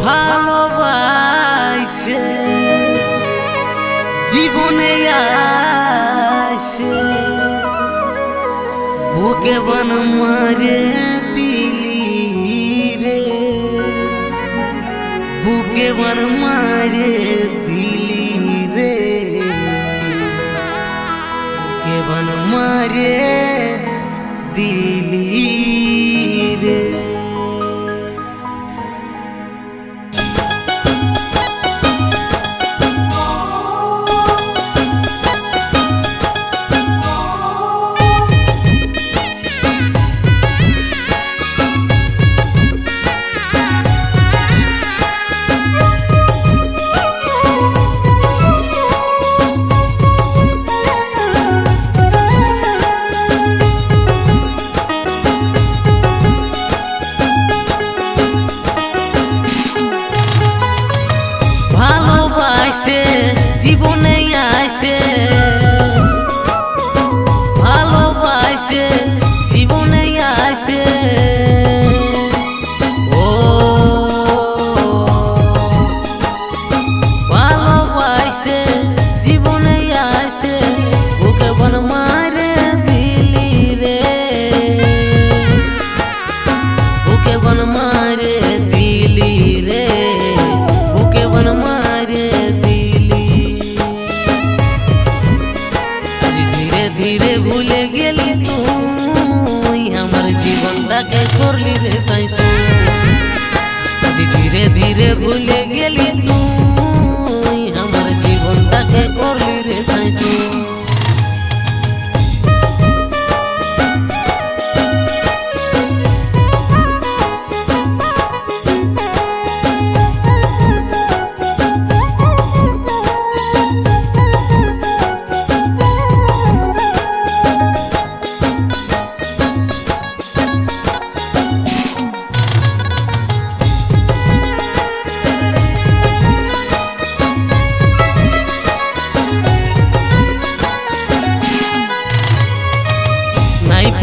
ভালোবাসে জীবনে আসে বুকে বন মারে দিলি রে, বুকে বন মারে দিলি রে, বুকে বন মারে দিলি রে। জীবনে আসে ভালোবাসে জীবনে আসে ও ভালোবাসে জীবনে আসে বুকে বন মারে দিলি রে, বুকে বন মারে দিলি রে, বুকে বন মারে धीरे भूले गेली तुई हमार जीवनटाके करली रे साइस। धीरे धीरे भूले गेली तुई हमार जीवनटाके करली रे साइस।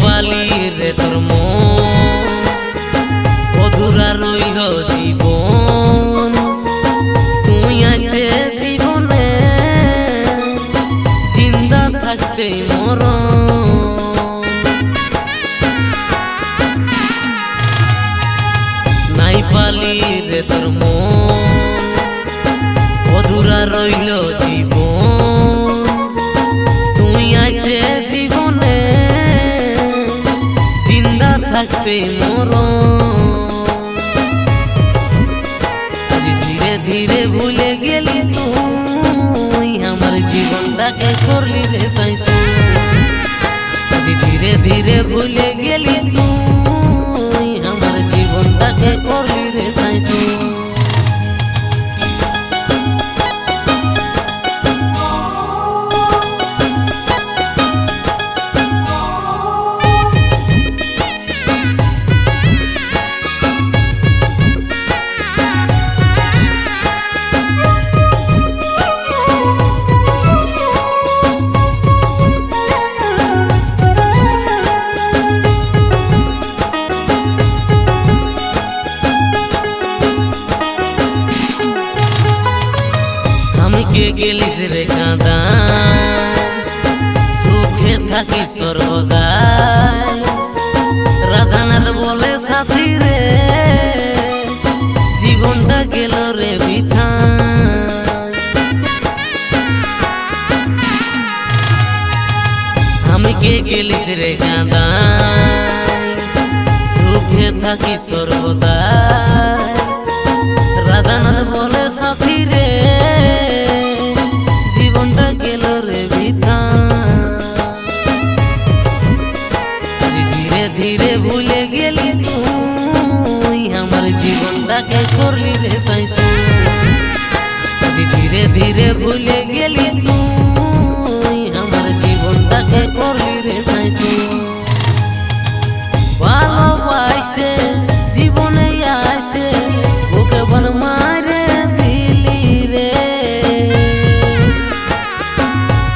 পালি রে তোর মন অধুরা রইল জীবন, তুই আসে জীবনে জিন্দা থাকতে মরণ। নাই পালি রে তোর মন অধুরা রইল জীবন, তুই আসে জীবনে থাকতে মরণ। ধীরে ধীরে ভুলে গেলি তুই আমার জীবনটাকে করলি রে সাইস। ধীরে ধীরে ভুলে গেলি তুই আমার জীবনটাকে করলি রে সাইস। কে গেলিস রে কাঁদা সুখে থাকি সর্বদাই, রাধানাথ বলে সাথী রে জীবনটা গেল রে বৃথা। আমি কে গেলিস রে কাঁদা সুখে থাকি সর্বদাই, রাধানাথ বলে সাথী রে জীবনটা গেল রে বৃথা। ধীরে ধীরে ভুলে গেলি তুই আমার জীবনটাকে করলি রে সাইস। ধীরে ধীরে ভুলে গেলি তুই আমার জীবনটাকে করলি রে সাইস। ভালোবাসে জীবনে আসে বুকে বন মারে দিলি রে,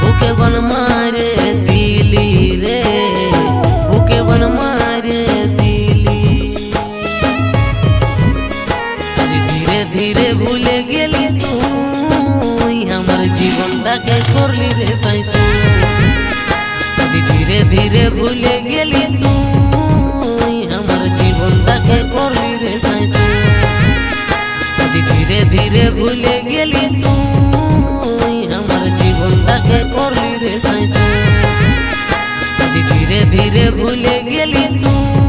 বুকে বন মারে দিলি রে, বুকে বন মারে দিলি। জীবনটাকে করলি রে সাইসু ধীরে ধীরে ভুলে গেলি তুই আমার জীবনটাকে করলি রে সাইসু ধীরে ধীরে ভুলে গেলি তুই আমার জীবনটাকে করলি রে সাইসু ধীরে ধীরে ভুলে গেলি তুই